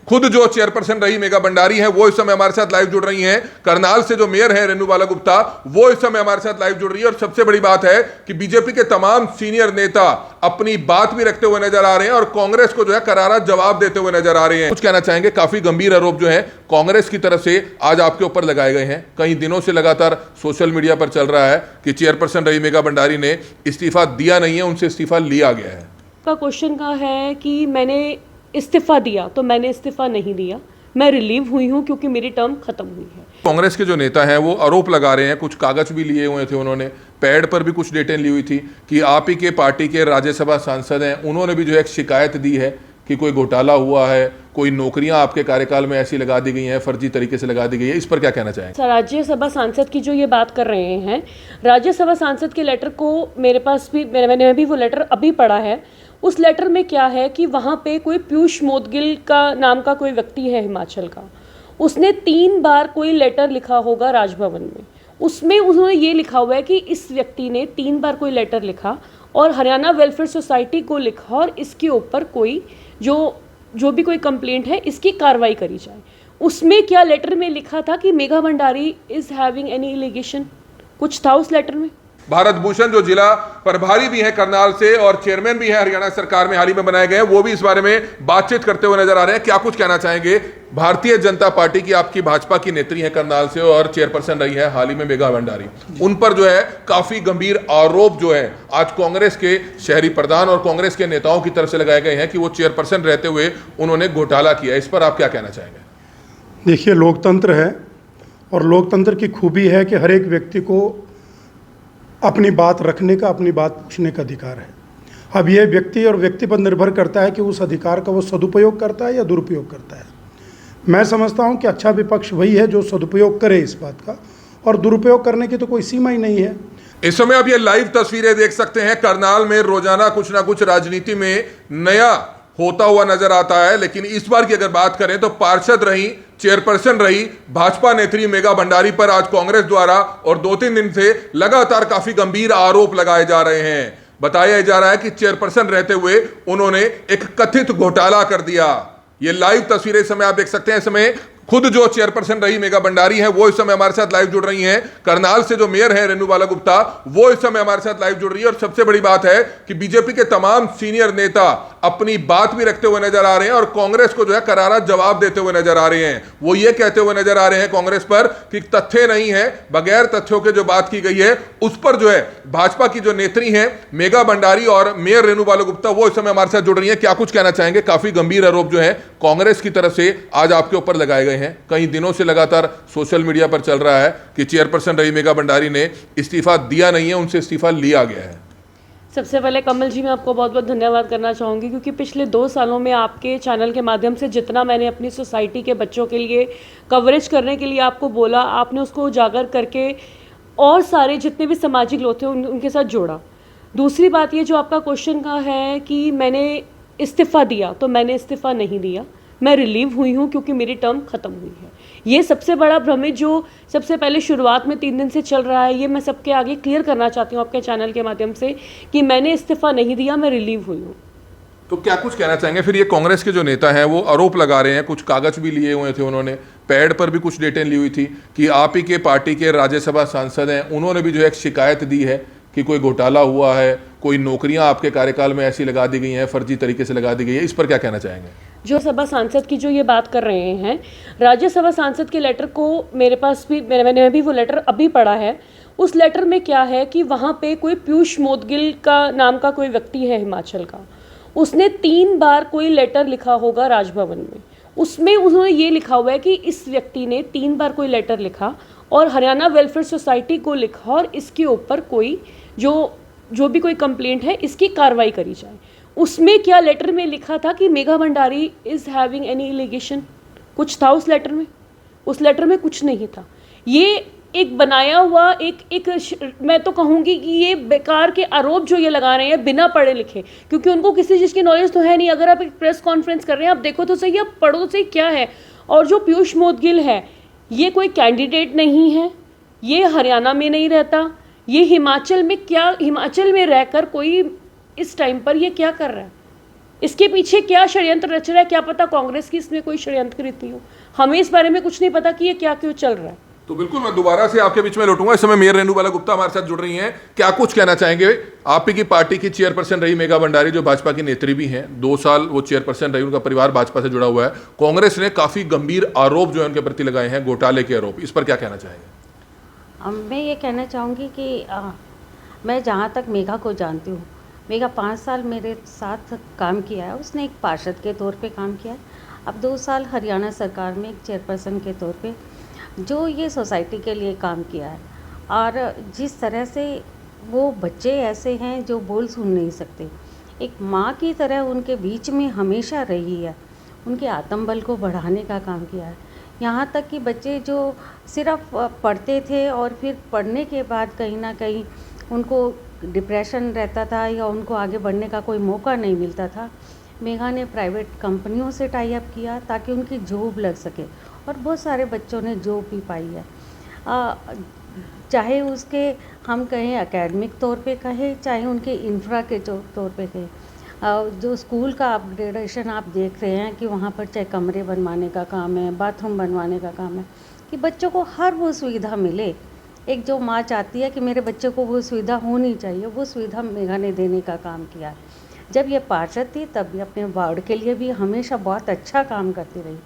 खुद जो चेयरपर्सन रही मेघा भंडारी हैं वो इस समय हमारे साथ लाइव जुड़ रही हैं। करनाल से जो मेयर हैं रेनू बाला गुप्ता वो इस समय हमारे साथ लाइव जुड़ रही है। और सबसे बड़ी बात है कि बीजेपी के तमाम सीनियर नेता अपनी बात भी रखते हुए नजर आ रहे हैं और कांग्रेस को जो है करारा जवाब देते हुए नजर आ रहे हैं। कुछ कहना चाहेंगे? काफी गंभीर आरोप जो है कांग्रेस की तरफ से आज आपके ऊपर लगाए गए हैं। कई दिनों से लगातार सोशल मीडिया पर चल रहा है कि चेयरपर्सन रही मेघा भंडारी ने इस्तीफा दिया नहीं है, उनसे इस्तीफा लिया गया है। का क्वेश्चन का है कि मैंने इस्तीफा दिया, तो मैंने इस्तीफा नहीं दिया। मैं रिलीव हुई हूं क्योंकि मेरी टर्म खत्म हुई है। कांग्रेस के जो नेता हैं वो आरोप लगा रहे हैं, कुछ कागज भी लिए हुए थे उन्होंने, पैड पर भी कुछ डेटें ली हुई थी कि आप ही के पार्टी के राज्यसभा सांसद हैं, उन्होंने भी जो है एक शिकायत दी है कि कोई घोटाला हुआ है, कोई नौकरियां आपके कार्यकाल में ऐसी लगा दी गई हैं, फर्जी तरीके से लगा दी गई है। इस पर क्या कहना चाहेंगे? राज्यसभा सांसद की जो ये बात कर रहे हैं, राज्यसभा सांसद के लेटर को मेरे पास भी, मैंने भी वो लेटर अभी पढ़ा है। उस लेटर में क्या है कि वहाँ पे कोई पीयूष मोदगिल का नाम का कोई व्यक्ति है हिमाचल का, उसने 3 बार कोई लेटर लिखा होगा राजभवन में। उसमें उन्होंने ये लिखा हुआ है कि इस व्यक्ति ने 3 बार कोई लेटर लिखा और हरियाणा वेलफेयर सोसाइटी को लिखा और इसके ऊपर कोई जो भी कोई कंप्लेंट है इसकी कार्रवाई करी जाए। उसमें क्या लेटर में लिखा था कि Megha Bhandari is having any allegation, कुछ था उस लेटर में। भारत भूषण जो जिला प्रभारी भी हैं करनाल से और चेयरमैन भी हैं हरियाणा सरकार में हाल ही में बनाए गए, वो भी इस बारे में बातचीत करते हुए नजर आ रहे हैं। क्या कुछ कहना चाहेंगे? भारतीय जनता पार्टी की, आपकी भाजपा की नेत्री है करनाल से और चेयरपर्सन रही है हाल ही में मेघा भंडारी, उन पर जो है काफी गंभीर आरोप जो है आज कांग्रेस के शहरी प्रधान और कांग्रेस के नेताओं की तरफ से लगाए गए हैं कि वो चेयरपर्सन रहते हुए उन्होंने घोटाला किया। इस पर आप क्या कहना चाहेंगे? देखिए, लोकतंत्र है और लोकतंत्र की खूबी है कि हर एक व्यक्ति को अपनी बात रखने का, अपनी बात पूछने का अधिकार है। अब यह व्यक्ति और व्यक्ति पर निर्भर करता है कि उस अधिकार का वो सदुपयोग करता है या दुरुपयोग करता है। मैं समझता हूं कि अच्छा विपक्ष वही है जो सदुपयोग करे इस बात का, और दुरुपयोग करने की तो कोई सीमा ही नहीं है। इस समय आप ये लाइव तस्वीरें देख सकते हैं। करनाल में रोजाना कुछ ना कुछ राजनीति में नया होता हुआ नजर आता है, लेकिन इस बार की अगर बात करें तो पार्षद रही, चेयरपर्सन रही भाजपा नेत्री मेघा भंडारी पर आज कांग्रेस द्वारा और 2-3 दिन से लगातार काफी गंभीर आरोप लगाए जा रहे हैं। बताया जा रहा है कि चेयरपर्सन रहते हुए उन्होंने एक कथित घोटाला कर दिया। ये लाइव तस्वीरें इस समय आप देख सकते हैं। इस समय खुद जो चेयरपर्सन रही मेघा भंडारी हैं वो इस समय हमारे साथ लाइव जुड़ रही हैं। करनाल से जो मेयर हैं रेनू बाला गुप्ता वो इस समय हमारे साथ लाइव जुड़ रही है। और सबसे बड़ी बात है कि बीजेपी के तमाम सीनियर नेता अपनी बात भी रखते हुए नजर आ रहे हैं और कांग्रेस को जो है करारा जवाब देते हुए नजर आ रहे हैं। वो ये कहते हुए नजर आ रहे हैं कांग्रेस पर कि तथ्य नहीं है, बगैर तथ्यों के जो बात की गई है उस पर जो है भाजपा की जो नेत्री हैं मेघा भंडारी और मेयर रेनू बाला गुप्ता वो इस समय हमारे साथ जुड़ रही है। क्या कुछ कहना चाहेंगे? काफी गंभीर आरोप जो है कांग्रेस की तरफ से आज आपके ऊपर लगाए गए हैं। कई दिनों से लगातार सोशल मीडिया पर चल रहा है कि चेयरपर्सन रही मेघा भंडारी ने इस्तीफा दिया नहीं है, उनसे इस्तीफा लिया गया है। सबसे पहले कमल जी, मैं आपको बहुत बहुत धन्यवाद करना चाहूँगी क्योंकि पिछले 2 सालों में आपके चैनल के माध्यम से जितना मैंने अपनी सोसाइटी के बच्चों के लिए कवरेज करने के लिए आपको बोला, आपने उसको उजागर करके और सारे जितने भी सामाजिक लोग थे उनके साथ जोड़ा। दूसरी बात ये जो आपका क्वेश्चन का है कि मैंने इस्तीफ़ा दिया, तो मैंने इस्तीफ़ा नहीं दिया। मैं रिलीव हुई हूँ क्योंकि मेरी टर्म ख़त्म हुई है। ये सबसे बड़ा भ्रमित जो सबसे पहले शुरुआत में 3 दिन से चल रहा है, ये मैं सबके आगे क्लियर करना चाहती हूँ आपके चैनल के माध्यम से कि मैंने इस्तीफ़ा नहीं दिया, मैं रिलीव हुई हूँ। तो क्या कुछ कहना चाहेंगे? फिर ये कांग्रेस के जो नेता हैं वो आरोप लगा रहे हैं, कुछ कागज भी लिए हुए थे उन्होंने, पैड पर भी कुछ डेटें ली हुई थी कि आप ही के पार्टी के राज्यसभा सांसद हैं, उन्होंने भी जो एक शिकायत दी है कि कोई घोटाला हुआ है, कोई नौकरियां आपके कार्यकाल में ऐसी लगा दी गई हैं, फर्जी तरीके से लगा दी गई है। इस पर क्या कहना चाहेंगे? जो सभा सांसद की जो ये बात कर रहे हैं, राज्यसभा सांसद के लेटर को मेरे पास भी, मैंने भी वो लेटर अभी पढ़ा है। उस लेटर में क्या है कि वहाँ पे कोई पीयूष मोदगिल का नाम का कोई व्यक्ति है हिमाचल का, उसने 3 बार कोई लेटर लिखा होगा राजभवन में। उसमें उन्होंने ये लिखा हुआ है कि इस व्यक्ति ने 3 बार कोई लेटर लिखा और हरियाणा वेलफेयर सोसाइटी को लिखा और इसके ऊपर कोई जो भी कोई कंप्लेंट है इसकी कार्रवाई करी जाए। उसमें क्या लेटर में लिखा था कि Megha Bhandari is having any allegation, कुछ था उस लेटर में। उस लेटर में कुछ नहीं था। ये एक बनाया हुआ मैं तो कहूँगी कि ये बेकार के आरोप जो ये लगा रहे हैं बिना पढ़े लिखे, क्योंकि उनको किसी चीज़ की नॉलेज तो है नहीं। अगर आप एक प्रेस कॉन्फ्रेंस कर रहे हैं, आप देखो तो सही, आप पढ़ो तो सही क्या है। और जो पीयूष मोदगिल है, ये कोई कैंडिडेट नहीं है, ये हरियाणा में नहीं रहता, ये हिमाचल में रहकर कोई इस टाइम पर ये क्या कर रहा है? इसके पीछे क्या षड्यंत्र रच रहा है, क्या पता कांग्रेस की इसमें कोई षड्यंत्र रीति हो। हमें इस बारे में कुछ नहीं पता कि ये क्या क्यों चल रहा है। तो बिल्कुल मैं दोबारा से आपके बीच में लौटूंगा। इस समय मेयर रेणुबाला गुप्ता हमारे साथ जुड़ रही हैं, क्या कुछ कहना चाहेंगे? आप ही की पार्टी की चेयरपर्सन रही मेघा भंडारी, जो भाजपा की नेत्री भी हैं, 2 साल वो चेयरपर्सन रही, उनका परिवार भाजपा से जुड़ा हुआ है। कांग्रेस ने काफी गंभीर आरोप जो है उनके प्रति लगाए हैं, घोटाले के आरोप, इस पर क्या कहना चाहेंगे? मैं ये कहना चाहूँगी कि मैं जहाँ तक मेघा को जानती हूँ, मेघा 5 साल मेरे साथ काम किया है। उसने एक पार्षद के तौर पे काम किया है। अब 2 साल हरियाणा सरकार में एक चेयरपर्सन के तौर पे जो ये सोसाइटी के लिए काम किया है, और जिस तरह से वो बच्चे ऐसे हैं जो बोल सुन नहीं सकते, एक माँ की तरह उनके बीच में हमेशा रही है, उनके आत्मबल को बढ़ाने का काम किया है। यहाँ तक कि बच्चे जो सिर्फ पढ़ते थे और फिर पढ़ने के बाद कहीं ना कहीं उनको डिप्रेशन रहता था या उनको आगे बढ़ने का कोई मौका नहीं मिलता था, मेघा ने प्राइवेट कंपनियों से टाई अप किया ताकि उनकी जॉब लग सके, और बहुत सारे बच्चों ने जॉब भी पाई है। चाहे उसके हम कहें एकेडमिक तौर पे कहें, चाहे उनके इंफ्रा के तौर पे कहें, जो स्कूल का अपग्रेडेशन आप देख रहे हैं कि वहाँ पर चाहे कमरे बनवाने का काम है, बाथरूम बनवाने का काम है, कि बच्चों को हर वो सुविधा मिले। एक जो माँ चाहती है कि मेरे बच्चे को वो सुविधा होनी चाहिए, वो सुविधा मेघा ने देने का काम किया। जब ये पार्षद थी तब भी अपने वार्ड के लिए भी हमेशा बहुत अच्छा काम करती रही,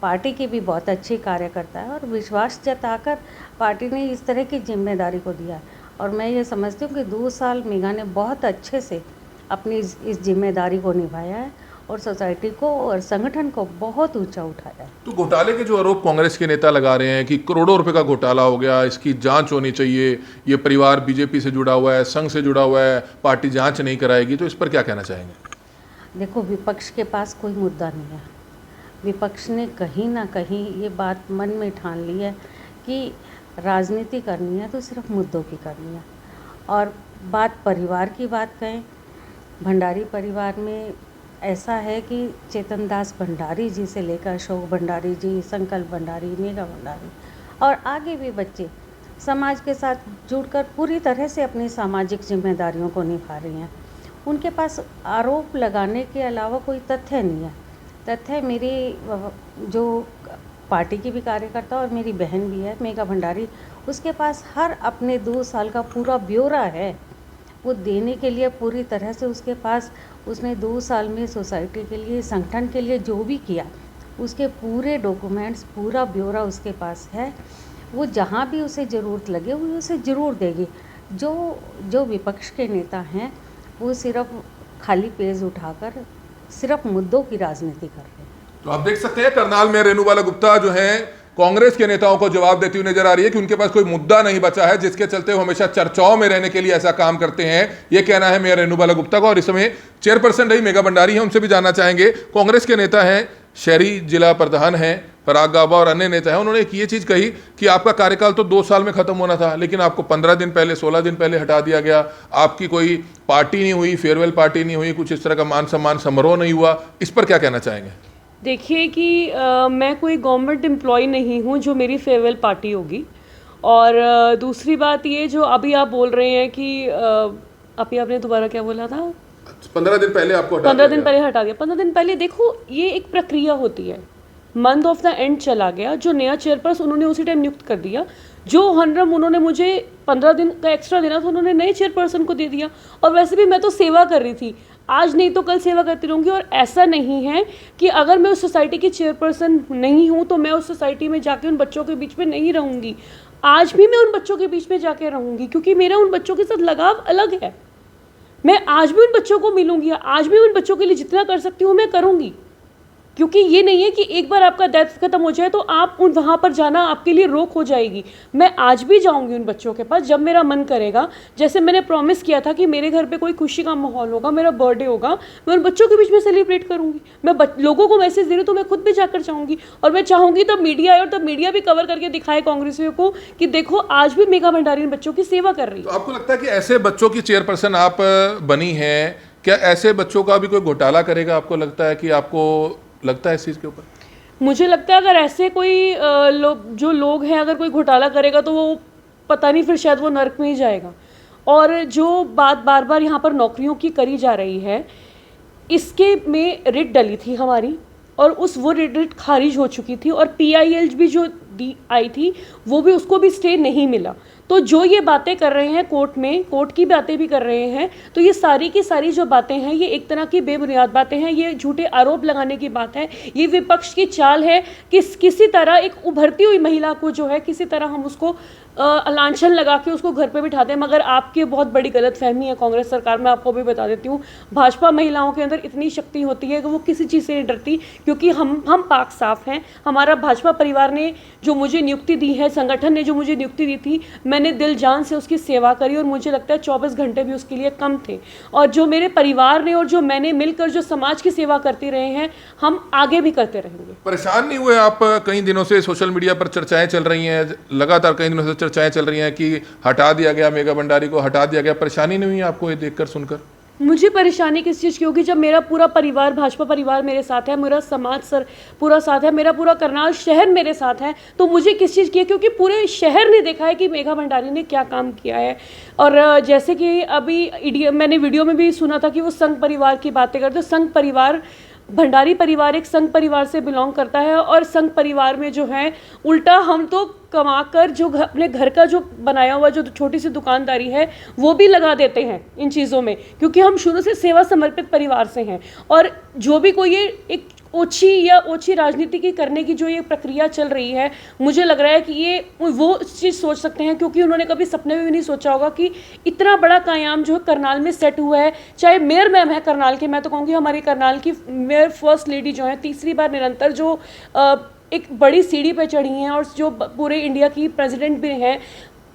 पार्टी की भी बहुत अच्छी कार्यकर्ता है, और विश्वास जताकर पार्टी ने इस तरह की जिम्मेदारी को दिया। और मैं ये समझती हूँ कि 2 साल मेघा ने बहुत अच्छे से अपनी इस जिम्मेदारी को निभाया है और सोसाइटी को और संगठन को बहुत ऊंचा उठाया है। तो घोटाले के जो आरोप कांग्रेस के नेता लगा रहे हैं कि करोड़ों रुपए का घोटाला हो गया, इसकी जांच होनी चाहिए, ये परिवार बीजेपी से जुड़ा हुआ है, संघ से जुड़ा हुआ है, पार्टी जांच नहीं कराएगी, तो इस पर क्या कहना चाहेंगे? देखो, विपक्ष के पास कोई मुद्दा नहीं है। विपक्ष ने कहीं ना कहीं ये बात मन में ठान ली है कि राजनीति करनी है तो सिर्फ मुद्दों की करनी है। और बात परिवार की बात करें, भंडारी परिवार में ऐसा है कि चेतन दास भंडारी जी से लेकर अशोक भंडारी जी, संकल्प भंडारी, मेघा भंडारी और आगे भी बच्चे समाज के साथ जुड़कर पूरी तरह से अपनी सामाजिक जिम्मेदारियों को निभा रही हैं। उनके पास आरोप लगाने के अलावा कोई तथ्य नहीं है। तथ्य मेरी जो पार्टी की भी कार्यकर्ता और मेरी बहन भी है मेघा भंडारी, उसके पास हर अपने 2 साल का पूरा ब्यौरा है, वो देने के लिए पूरी तरह से उसके पास, उसने 2 साल में सोसाइटी के लिए, संगठन के लिए जो भी किया, उसके पूरे डॉक्यूमेंट्स, पूरा ब्यौरा उसके पास है। वो जहाँ भी उसे ज़रूरत लगे वो उसे ज़रूर देगी। जो विपक्ष के नेता हैं वो सिर्फ खाली पेज उठाकर सिर्फ मुद्दों की राजनीति कर रहे हैं। तो आप देख सकते हैं करनाल में रेणुबाला गुप्ता जो है कांग्रेस के नेताओं को जवाब देती हुई नजर आ रही है कि उनके पास कोई मुद्दा नहीं बचा है, जिसके चलते वो हमेशा चर्चाओं में रहने के लिए ऐसा काम करते हैं। ये कहना है मेयर रेणुबाला गुप्ता का। और इस समय चेयरपर्सन रही मेघा भंडारी है, उनसे भी जानना चाहेंगे। कांग्रेस के नेता हैं, शहरी जिला प्रधान हैं पराग गाबा और अन्य नेता हैं, उन्होंने एक ये चीज़ कही कि आपका कार्यकाल तो 2 साल में खत्म होना था, लेकिन आपको 15 दिन पहले, 16 दिन पहले हटा दिया गया। आपकी कोई पार्टी नहीं हुई, फेयरवेल पार्टी नहीं हुई, कुछ इस तरह का मान सम्मान समारोह नहीं हुआ। इस पर क्या कहना चाहेंगे? देखिए कि मैं कोई गवर्नमेंट एम्प्लॉय नहीं हूँ जो मेरी फेयरवेल पार्टी होगी। और दूसरी बात ये जो अभी आप बोल रहे हैं कि अभी आपने दोबारा क्या बोला था? 15 दिन पहले आपको हटा 15 दिन पहले हटा दिया। 15 दिन पहले, देखो ये एक प्रक्रिया होती है। मंथ ऑफ द एंड चला गया, जो नया चेयरपर्सन उन्होंने उसी टाइम नियुक्त कर दिया। जो हनरम उन्होंने मुझे 15 दिन का एक्स्ट्रा देना था उन्होंने नए चेयरपर्सन को दे दिया। और वैसे भी मैं तो सेवा कर रही थी, आज नहीं तो कल सेवा करती रहूँगी। और ऐसा नहीं है कि अगर मैं उस सोसाइटी की चेयरपर्सन नहीं हूँ तो मैं उस सोसाइटी में जाके उन बच्चों के बीच में नहीं रहूँगी। आज भी मैं उन बच्चों के बीच में जाके रहूँगी, क्योंकि मेरा उन बच्चों के साथ लगाव अलग है। मैं आज भी उन बच्चों को मिलूँगी, आज भी उन बच्चों के लिए जितना कर सकती हूँ मैं करूँगी। क्योंकि ये नहीं है कि एक बार आपका डेथ खत्म हो जाए तो आप उन वहाँ पर जाना आपके लिए रोक हो जाएगी। मैं आज भी जाऊँगी उन बच्चों के पास जब मेरा मन करेगा। जैसे मैंने प्रॉमिस किया था कि मेरे घर पे कोई खुशी का माहौल होगा, मेरा बर्थडे होगा, मैं उन बच्चों के बीच में सेलिब्रेट करूँगी। मैं लोगों को मैसेज दे रही हूँ तो मैं खुद भी जाकर चाहूँगी। और मैं चाहूँगी तब मीडिया आए और तब मीडिया भी कवर करके दिखाए कांग्रेसियों को कि देखो आज भी मेघा भंडारी इन बच्चों की सेवा कर रही है। तो आपको लगता है कि ऐसे बच्चों की चेयरपर्सन आप बनी हैं, क्या ऐसे बच्चों का भी कोई घोटाला करेगा? आपको लगता है कि आपको लगता है इस चीज़ के ऊपर? मुझे लगता है अगर ऐसे कोई जो लोग हैं, अगर कोई घोटाला करेगा तो वो पता नहीं, फिर शायद वो नर्क में ही जाएगा। और जो बात बार बार यहाँ पर नौकरियों की करी जा रही है, इसके में रिट डली थी हमारी, और वो रिट खारिज हो चुकी थी, और PIL भी जो आई थी वो भी, उसको भी स्टे नहीं मिला। तो जो ये बातें कर रहे हैं कोर्ट में, कोर्ट की बातें भी कर रहे हैं, तो ये सारी की सारी जो बातें हैं ये एक तरह की बेबुनियाद बातें हैं, ये झूठे आरोप लगाने की बात है, ये विपक्ष की चाल है कि किसी तरह एक उभरती हुई महिला को जो है किसी तरह हम उसको लांछन लगा के उसको घर पे बिठाते हैं। मगर आपकी बहुत बड़ी गलतफहमी है कांग्रेस सरकार में, आपको भी बता देती हूँ, भाजपा महिलाओं के अंदर इतनी शक्ति होती है कि वो किसी चीज़ से नहीं डरती, क्योंकि हम पाक साफ हैं। हमारा भाजपा परिवार ने जो मुझे नियुक्ति दी है, संगठन ने जो मुझे नियुक्ति दी थी, मैंने दिल जान से उसकी सेवा करी, और मुझे लगता है 24 घंटे भी उसके लिए कम थे। और जो मेरे परिवार ने और जो मैंने मिलकर जो समाज की सेवा करते रहे हैं, हम आगे भी करते रहेंगे। परेशान नहीं हुए आप? कई दिनों से सोशल मीडिया पर चर्चाएं चल रही हैं, लगातार कई दिनों से चर्चाएं चल रही हैं कि हटा दिया गया, मेघा भंडारी को हटा दिया गया। परेशानी नहीं हुई आपको ये देखकर, सुनकर? मुझे परेशानी किस चीज़ की होगी जब मेरा पूरा परिवार, भाजपा परिवार मेरे साथ है, मेरा समाज पूरा साथ है, मेरा पूरा करनाल शहर मेरे साथ है, तो मुझे किस चीज़ की है? क्योंकि पूरे शहर ने देखा है कि मेघा भंडारी ने क्या काम किया है। और जैसे कि अभी मैंने वीडियो में भी सुना था कि वो संघ परिवार की बातें करते, तो संघ परिवार, भंडारी परिवार एक संघ परिवार से बिलोंग करता है, और संघ परिवार में जो है उल्टा हम तो कमाकर जो अपने घर का जो बनाया हुआ जो छोटी सी दुकानदारी है वो भी लगा देते हैं इन चीज़ों में, क्योंकि हम शुरू से सेवा समर्पित परिवार से हैं। और जो भी कोई ये एक ओछी राजनीति की करने की जो ये प्रक्रिया चल रही है, मुझे लग रहा है कि ये वो चीज़ सोच सकते हैं, क्योंकि उन्होंने कभी सपने में भी नहीं सोचा होगा कि इतना बड़ा कायाम जो करनाल में सेट हुआ है। चाहे मेयर मैम है करनाल के, मैं तो कहूँगी हमारी करनाल की मेयर फर्स्ट लेडी जो है, तीसरी बार निरंतर जो एक बड़ी सीढ़ी पे चढ़ी हैं, और जो पूरे इंडिया की प्रेसिडेंट भी हैं,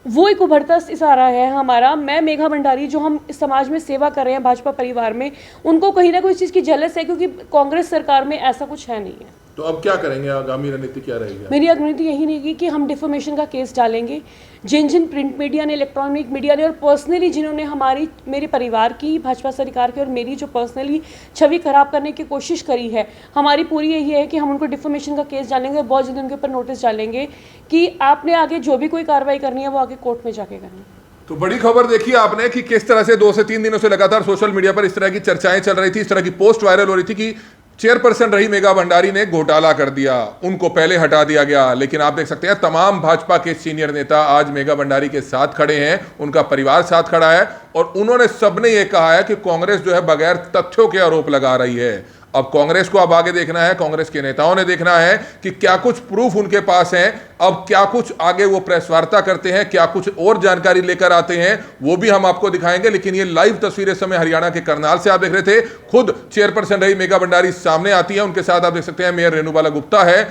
वो एक उभरता सितारा है हमारा। मैं मेघा भंडारी, जो हम इस समाज में सेवा कर रहे हैं भाजपा परिवार में, उनको कहीं ना कोई चीज़ की जेलस है, क्योंकि कांग्रेस सरकार में ऐसा कुछ है नहीं है। तो अब क्या करेंगे? आगामी रणनीति क्या रहेगी? मेरी रणनीति यही रहेगी कि हम डिफेमेशन का केस डालेंगे, जिन प्रिंट मीडिया ने, इलेक्ट्रॉनिक मीडिया ने, और पर्सनली जिन्होंने मेरे परिवार की, भाजपा सरकार की और मेरी जो पर्सनली छवि खराब करने की कोशिश करी है, हमारी पूरी यही है कि हम उनको डिफेमेशन का केस डालेंगे, बहुत जल्दी उनके ऊपर नोटिस डालेंगे कि आपने आगे जो भी कोई कार्रवाई करनी है वो आगे कोर्ट में जाके करनी है। तो बड़ी खबर देखी आपने कि किस तरह से 2 से 3 दिनों से लगातार सोशल मीडिया पर इस तरह की चर्चाएं चल रही थी, इस तरह की पोस्ट वायरल हो रही थी कि चेयरपर्सन रही मेघा भंडारी ने घोटाला कर दिया, उनको पहले हटा दिया गया। लेकिन आप देख सकते हैं तमाम भाजपा के सीनियर नेता आज मेघा भंडारी के साथ खड़े हैं, उनका परिवार साथ खड़ा है, और उन्होंने सबने ये कहा है कि कांग्रेस जो है बगैर तथ्यों के आरोप लगा रही है। अब कांग्रेस को अब आगे देखना है, कांग्रेस के नेताओं ने देखना है कि क्या कुछ प्रूफ उनके पास है, अब क्या कुछ आगे वो प्रेस वार्ता करते हैं, क्या कुछ और जानकारी लेकर आते हैं, वो भी हम आपको दिखाएंगे। लेकिन ये लाइव तस्वीरें समय हरियाणा के करनाल से आप देख रहे थे, खुद चेयरपर्सन रही मेघा भंडारी सामने आती है, उनके साथ आप देख सकते हैं मेयर रेणुबाला गुप्ता है,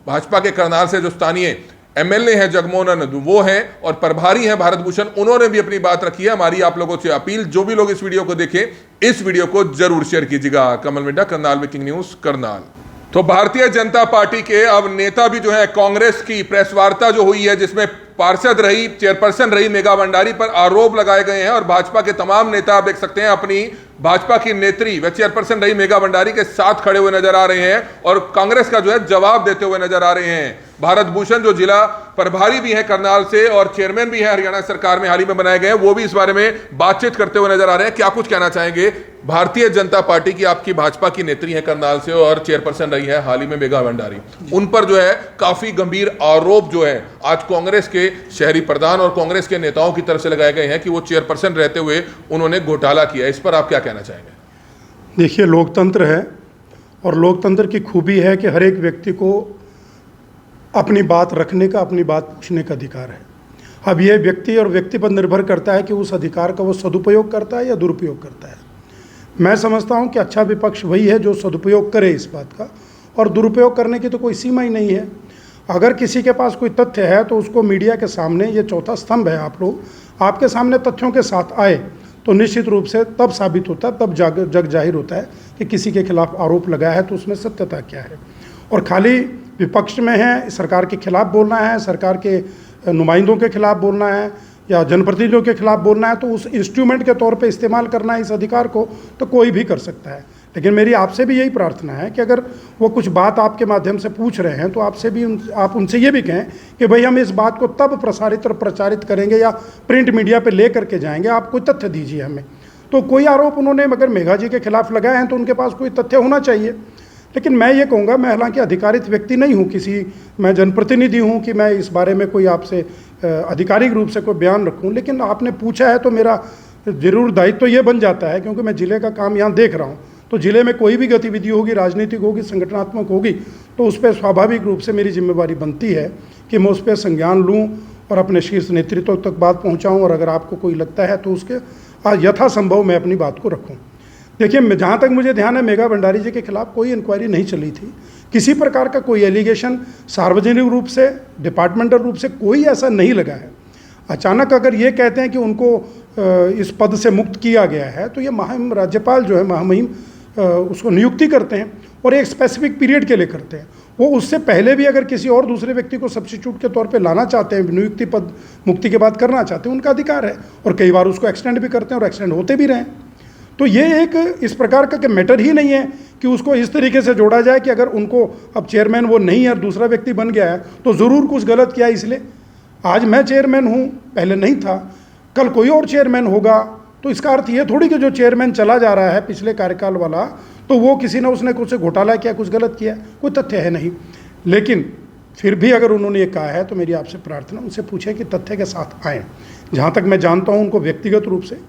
भाजपा के करनाल से जो स्थानीय MLA है जगमोहन वो है, और प्रभारी है भारत भूषण, उन्होंने भी अपनी बात रखी है। हमारी आप लोगों से अपील, जो भी लोग इस वीडियो को देखें, इस वीडियो को जरूर शेयर कीजिएगा। कमल मिड्डा, करनाल ब्रेकिंग न्यूज, करनाल। तो भारतीय जनता पार्टी के अब नेता भी जो है, कांग्रेस की प्रेस वार्ता जो हुई है जिसमें पार्षद रही, चेयरपर्सन रही मेघा भंडारी पर आरोप लगाए गए हैं, और भाजपा के तमाम नेता आप देख सकते हैं अपनी भाजपा की नेत्री व चेयरपर्सन रही मेघा भंडारी के साथ खड़े हुए नजर आ रहे हैं, और कांग्रेस का जो है जवाब देते हुए नजर आ रहे हैं। भारत भूषण जो जिला प्रभारी भी हैं करनाल से और चेयरमैन भी हैं हरियाणा सरकार में हाल ही में बनाए गए हैं, वो भी इस बारे में बातचीत करते हुए नजर आ रहे हैं। क्या कुछ कहना चाहेंगे? भारतीय जनता पार्टी की, आपकी भाजपा की नेत्री है करनाल से और चेयरपर्सन रही है हाल ही में मेघा भंडारी, उन पर जो है काफी गंभीर आरोप जो है आज कांग्रेस के शहरी प्रधान और कांग्रेस के नेताओं की तरफ से लगाए गए हैं कि वो चेयरपर्सन रहते हुए उन्होंने घोटाला किया। इस पर आप क्या कहना चाहेंगे? देखिए, लोकतंत्र है, और लोकतंत्र की खूबी है कि हर एक व्यक्ति को अपनी बात रखने का, अपनी बात पूछने का अधिकार है। अब यह व्यक्ति और व्यक्ति पर निर्भर करता है कि उस अधिकार का वो सदुपयोग करता है या दुरुपयोग करता है। मैं समझता हूं कि अच्छा विपक्ष वही है जो सदुपयोग करे इस बात का, और दुरुपयोग करने की तो कोई सीमा ही नहीं है। अगर किसी के पास कोई तथ्य है तो उसको मीडिया के सामने, ये चौथा स्तंभ है, आप लोग आपके सामने तथ्यों के साथ आए तो निश्चित रूप से तब साबित होता है, तब जग जाहिर होता है कि किसी के खिलाफ आरोप लगाया है तो उसमें सत्यता क्या है। और खाली विपक्ष में है, सरकार के खिलाफ बोलना है, सरकार के नुमाइंदों के खिलाफ बोलना है या जनप्रतिनिधियों के खिलाफ बोलना है, तो उस इंस्ट्रूमेंट के तौर पे इस्तेमाल करना है इस अधिकार को, तो कोई भी कर सकता है। लेकिन मेरी आपसे भी यही प्रार्थना है कि अगर वो कुछ बात आपके माध्यम से पूछ रहे हैं तो आपसे भी आप उनसे ये भी कहें कि भाई हम इस बात को तब प्रसारित और प्रचारित करेंगे या प्रिंट मीडिया पे ले करके जाएंगे, आप कोई तथ्य दीजिए हमें। तो कोई आरोप उन्होंने अगर मेघा जी के खिलाफ लगाए हैं तो उनके पास कोई तथ्य होना चाहिए। लेकिन मैं ये कहूँगा, मैं हालांकि अधिकारित व्यक्ति नहीं हूँ, मैं जनप्रतिनिधि हूँ कि मैं इस बारे में कोई आपसे आधिकारिक रूप से कोई बयान रखूँ, लेकिन आपने पूछा है तो मेरा जरूर दायित्व तो ये बन जाता है, क्योंकि मैं ज़िले का काम यहाँ देख रहा हूँ। तो ज़िले में कोई भी गतिविधि होगी, राजनीतिक होगी, संगठनात्मक होगी, तो उस पर स्वाभाविक रूप से मेरी जिम्मेवारी बनती है कि मैं उस पर संज्ञान लूँ और अपने शीर्ष नेतृत्व तक बात पहुँचाऊँ, और अगर आपको कोई लगता है तो उसके यथासंभव मैं अपनी बात को रखूँ। देखिए, जहाँ तक मुझे ध्यान है, मेघा भंडारी जी के खिलाफ कोई इंक्वायरी नहीं चली थी, किसी प्रकार का कोई एलिगेशन सार्वजनिक रूप से, डिपार्टमेंटल रूप से कोई ऐसा नहीं लगा है। अचानक अगर ये कहते हैं कि उनको इस पद से मुक्त किया गया है, तो ये महामहिम राज्यपाल जो है, महामहिम उसको नियुक्ति करते हैं और एक स्पेसिफिक पीरियड के लिए करते हैं। वो उससे पहले भी अगर किसी और दूसरे व्यक्ति को सब्स्टिट्यूट के तौर पे लाना चाहते हैं, नियुक्ति पद मुक्ति के बाद करना चाहते हैं, उनका अधिकार है, और कई बार उसको एक्सटेंड भी करते हैं और एक्सटेंड होते भी रहें। तो ये एक इस प्रकार का मैटर ही नहीं है कि उसको इस तरीके से जोड़ा जाए कि अगर उनको अब चेयरमैन वो नहीं है और दूसरा व्यक्ति बन गया है तो ज़रूर कुछ गलत किया इसलिए। आज मैं चेयरमैन हूँ, पहले नहीं था, कल कोई और चेयरमैन होगा, तो इसका अर्थ ये थोड़ी कि जो चेयरमैन चला जा रहा है पिछले कार्यकाल वाला, तो वो किसी ने उसने कुछ घोटाला किया, कुछ गलत किया, कोई तथ्य है नहीं। लेकिन फिर भी अगर उन्होंने ये कहा है तो मेरी आपसे प्रार्थना, उनसे पूछे कि तथ्य के साथ आएँ। जहाँ तक मैं जानता हूँ, उनको व्यक्तिगत रूप से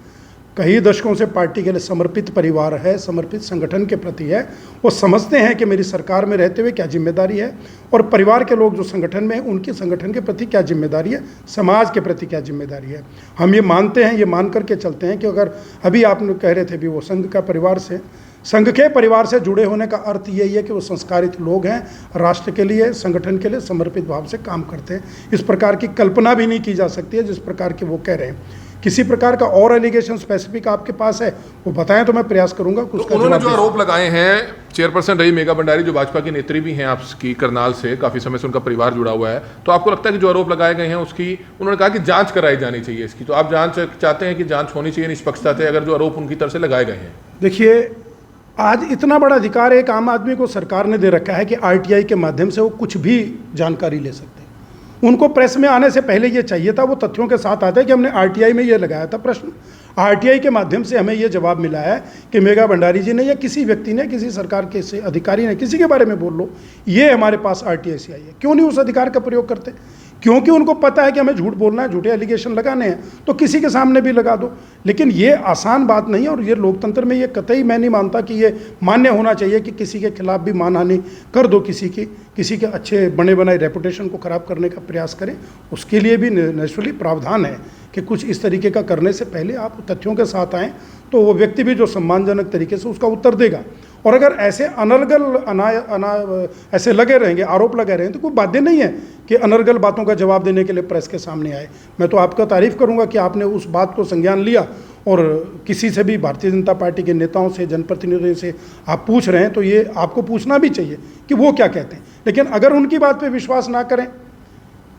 कई दशकों से पार्टी के लिए समर्पित परिवार है, समर्पित संगठन के प्रति है। वो समझते हैं कि मेरी सरकार में रहते हुए क्या जिम्मेदारी है, और परिवार के लोग जो संगठन में हैं उनकी संगठन के प्रति क्या जिम्मेदारी है, समाज के प्रति क्या जिम्मेदारी है। हम ये मानते हैं, ये मान करके चलते हैं कि अगर अभी आप कह रहे थे भी वो संघ के परिवार से जुड़े होने का अर्थ यही है कि वो संस्कारित लोग हैं, राष्ट्र के लिए, संगठन के लिए समर्पित भाव से काम करते हैं। इस प्रकार की कल्पना भी नहीं की जा सकती है जिस प्रकार की वो कह रहे हैं। किसी प्रकार का और एलिगेशन स्पेसिफिक आपके पास है वो बताएं तो मैं प्रयास करूंगा कुछ। तो उन्होंने जो आरोप लगाए हैं, चेयरपर्सन रही मेघा भंडारी, जो भाजपा की नेत्री भी हैं आपकी, करनाल से काफी समय से उनका परिवार जुड़ा हुआ है, तो आपको लगता है कि जो आरोप लगाए गए हैं उसकी, उन्होंने कहा कि जांच कराई जानी चाहिए इसकी, तो आप जांच चाहते हैं कि जांच होनी चाहिए निष्पक्षता से अगर जो आरोप उनकी तरफ से लगाए गए हैं? देखिए, आज इतना बड़ा अधिकार एक आम आदमी को सरकार ने दे रखा है कि आरटीआई के माध्यम से वो कुछ भी जानकारी ले सकते हैं। उनको प्रेस में आने से पहले ये चाहिए था, वो तथ्यों के साथ आते हैं कि हमने आरटीआई में ये लगाया था प्रश्न, आरटीआई के माध्यम से हमें ये जवाब मिला है कि मेघा भंडारी जी ने या किसी व्यक्ति ने, किसी सरकार के अधिकारी ने, किसी के बारे में बोल लो, ये हमारे पास आरटीआई से आई है। क्यों नहीं उस अधिकार का प्रयोग करते? क्योंकि उनको पता है कि हमें झूठ बोलना है, झूठे एलिगेशन लगाने हैं, तो किसी के सामने भी लगा दो। लेकिन ये आसान बात नहीं है, और ये लोकतंत्र में ये कतई मैं नहीं मानता कि ये मान्य होना चाहिए कि किसी के खिलाफ भी मानहानि कर दो, किसी के अच्छे बने बनाए रेपुटेशन को खराब करने का प्रयास करें। उसके लिए भी नेचुरली प्रावधान है कि कुछ इस तरीके का करने से पहले आप तथ्यों के साथ आएँ, तो वो व्यक्ति भी जो सम्मानजनक तरीके से उसका उत्तर देगा। और अगर ऐसे अनर्गल ऐसे लगे रहेंगे, आरोप लगे रहेंगे, तो कोई बाध्य नहीं है कि अनर्गल बातों का जवाब देने के लिए प्रेस के सामने आए। मैं तो आपका तारीफ़ करूंगा कि आपने उस बात को संज्ञान लिया, और किसी से भी भारतीय जनता पार्टी के नेताओं से, जनप्रतिनिधियों से आप पूछ रहे हैं, तो ये आपको पूछना भी चाहिए कि वो क्या कहते हैं। लेकिन अगर उनकी बात पर विश्वास ना करें,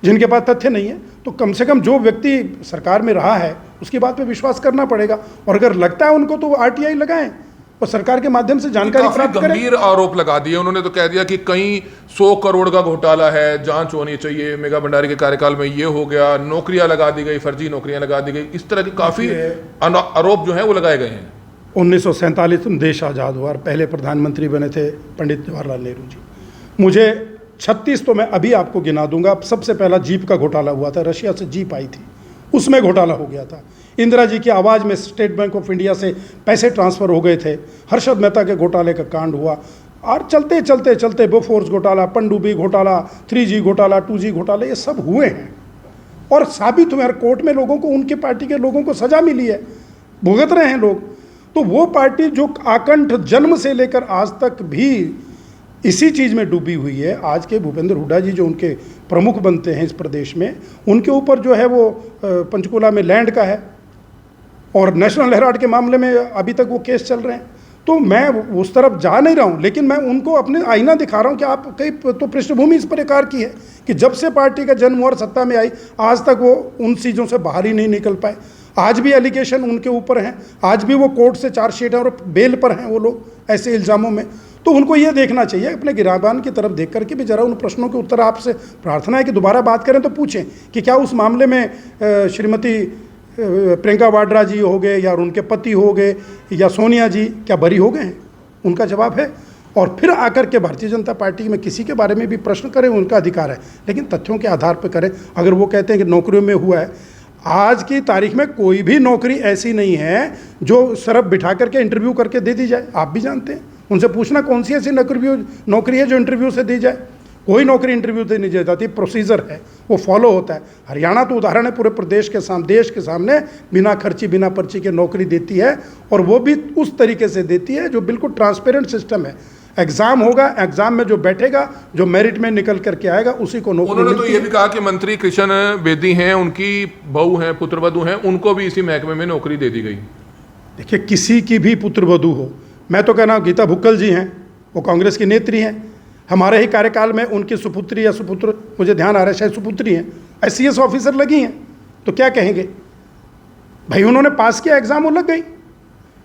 जिनके पास तथ्य नहीं है, तो कम से कम जो व्यक्ति सरकार में रहा है उसकी बात पे विश्वास करना पड़ेगा। और अगर लगता है उनको तो वो आरटीआई लगाएं और सरकार के माध्यम से जानकारी प्राप्त करें। गंभीर आरोप लगा दिए उन्होंने, तो कह दिया कि कहीं 100 करोड़ का घोटाला है, जांच होनी चाहिए, मेघा भंडारी के कार्यकाल में ये हो गया, नौकरियां लगा दी गई, फर्जी नौकरियां लगा दी गई, इस तरह की काफी आरोप जो है वो लगाए गए हैं। 1947 में देश आज़ाद हुआ और पहले प्रधानमंत्री बने थे पंडित जवाहरलाल नेहरू जी। मुझे 36 तो मैं अभी आपको गिना दूंगा। सबसे पहला जीप का घोटाला हुआ था, रशिया से जीप आई थी, उसमें घोटाला हो गया था। इंदिरा जी की आवाज़ में स्टेट बैंक ऑफ इंडिया से पैसे ट्रांसफ़र हो गए थे। हर्षद मेहता के घोटाले का कांड हुआ, और चलते चलते चलते बोफोर्स घोटाला, पनडुब्बी घोटाला, 3G घोटाला, 2G घोटाला, ये सब हुए हैं और साबित हुए। हर कोर्ट में लोगों को, उनकी पार्टी के लोगों को सज़ा मिली है, भुगत रहे हैं लोग। तो वो पार्टी जो आकंठ जन्म से लेकर आज तक भी इसी चीज़ में डूबी हुई है, आज के भूपेंद्र हुड्डा जी जो उनके प्रमुख बनते हैं इस प्रदेश में, उनके ऊपर जो है वो पंचकुला में लैंड का है, और नेशनल हेराल्ड के मामले में अभी तक वो केस चल रहे हैं। तो मैं उस तरफ जा नहीं रहा हूँ, लेकिन मैं उनको अपने आईना दिखा रहा हूँ कि आप कई तो पृष्ठभूमि इस प्रकार की है कि जब से पार्टी का जन्म और सत्ता में आई आज तक वो उन चीज़ों से बाहर ही नहीं निकल पाए। आज भी एलिगेशन उनके ऊपर हैं, आज भी वो कोर्ट से चार्जशीट है और बेल पर हैं वो लोग ऐसे इल्ज़ामों में। तो उनको ये देखना चाहिए अपने गिराबान की तरफ देख करके भी जरा उन प्रश्नों के उत्तर, आपसे प्रार्थना है कि दोबारा बात करें तो पूछें कि क्या उस मामले में श्रीमती प्रियंका वाड्रा जी हो गए या उनके पति हो गए या सोनिया जी क्या बरी हो गए हैं? उनका जवाब है। और फिर आकर के भारतीय जनता पार्टी में किसी के बारे में भी प्रश्न करें, उनका अधिकार है, लेकिन तथ्यों के आधार पर करें। अगर वो कहते हैं कि नौकरियों में हुआ है, आज की तारीख में कोई भी नौकरी ऐसी नहीं है जो सिर्फ बिठा करके इंटरव्यू करके दे दी जाए। आप भी जानते हैं, उनसे पूछना कौन सी ऐसी नौकरी है जो इंटरव्यू से दी जाए। कोई नौकरी इंटरव्यू से नहीं दी जाती, प्रोसीजर है, वो फॉलो होता है। हरियाणा तो उदाहरण है, पूरे प्रदेश के सामने, देश के सामने बिना खर्ची बिना पर्ची के नौकरी देती है, और वो भी उस तरीके से देती है जो बिल्कुल ट्रांसपेरेंट सिस्टम है। एग्जाम होगा, एग्जाम में जो बैठेगा, जो मेरिट में निकल करके आएगा, उसी को नौकरी उन्होंने तो मिलती ये है। भी कहा कि मंत्री कृष्ण बेदी हैं, उनकी बहू हैं, पुत्रवधू हैं, उनको भी इसी महकमे में नौकरी दे दी गई। देखिए, किसी की भी पुत्रवधू हो, मैं तो कहना गीता भुक्कल जी हैं, वो कांग्रेस की नेत्री हैं। हमारे ही कार्यकाल में उनकी सुपुत्री या सुपुत्र, मुझे ध्यान आ रहा है शायद सुपुत्री हैं, ICS ऑफिसर लगी हैं, तो क्या कहेंगे भाई? उन्होंने पास किया एग्जाम, वो लग गई।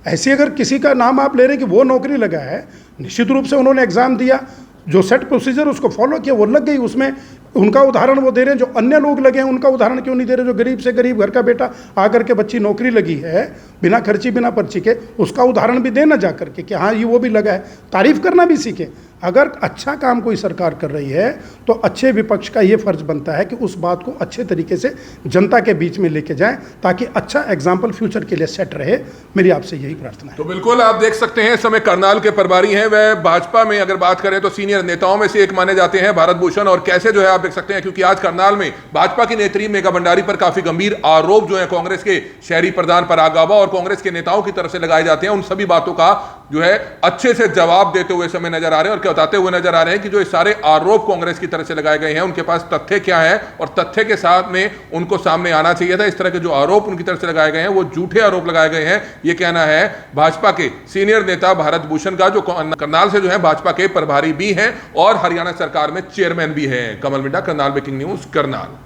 ऐसी अगर किसी का नाम आप ले रहे हैं कि वो नौकरी लगा है, निश्चित रूप से उन्होंने एग्जाम दिया, जो सेट प्रोसीजर उसको फॉलो किया, वो लग गई। उसमें उनका उदाहरण वो दे रहे हैं, जो अन्य लोग लगे हैं उनका उदाहरण क्यों नहीं दे रहे? जो गरीब से गरीब घर का बेटा आकर के बच्ची नौकरी लगी है बिना खर्ची बिना पर्ची के, उसका उदाहरण भी देना जा करके कि हाँ ये वो भी लगा है। तारीफ करना भी सीखे। अगर अच्छा काम कोई सरकार कर रही है तो अच्छे विपक्ष का ये फर्ज बनता है कि उस बात को अच्छे तरीके से जनता के बीच में लेके जाएं, ताकि अच्छा एग्जाम्पल फ्यूचर के लिए सेट रहे। मेरी आपसे यही प्रार्थना है। तो बिल्कुल आप देख सकते हैं, इस समय करनाल के प्रभारी हैं, वह भाजपा में अगर बात करें तो सीनियर नेताओं में से एक माने जाते हैं, भारत भूषण। और कैसे जो है आप देख सकते हैं, क्योंकि आज करनाल में भाजपा की नेत्री मेघा भंडारी पर काफी गंभीर आरोप जो है कांग्रेस के शहरी प्रधान पराग गाबा और कांग्रेस के नेताओं की तरफ से लगाए जाते हैं। उन सभी बातों का जो है अच्छे से जवाब देते हुए समय नजर आ रहे हैं और बताते हुए नजर आ रहे हैं कि जो सारे आरोप कांग्रेस की तरफ से लगाए गए हैं उनके पास तथ्य क्या है और तथ्य के साथ में उनको सामने आना चाहिए था। इस तरह के जो आरोप उनकी तरफ से लगाए गए हैं वो झूठे आरोप लगाए गए हैं, ये कहना है भाजपा के सीनियर नेता भारत भूषण का, जो करनाल से जो है भाजपा के प्रभारी भी हैं और हरियाणा सरकार में चेयरमैन भी हैं। कमल मिड्डा, करनाल ब्रेकिंग न्यूज, करनाल।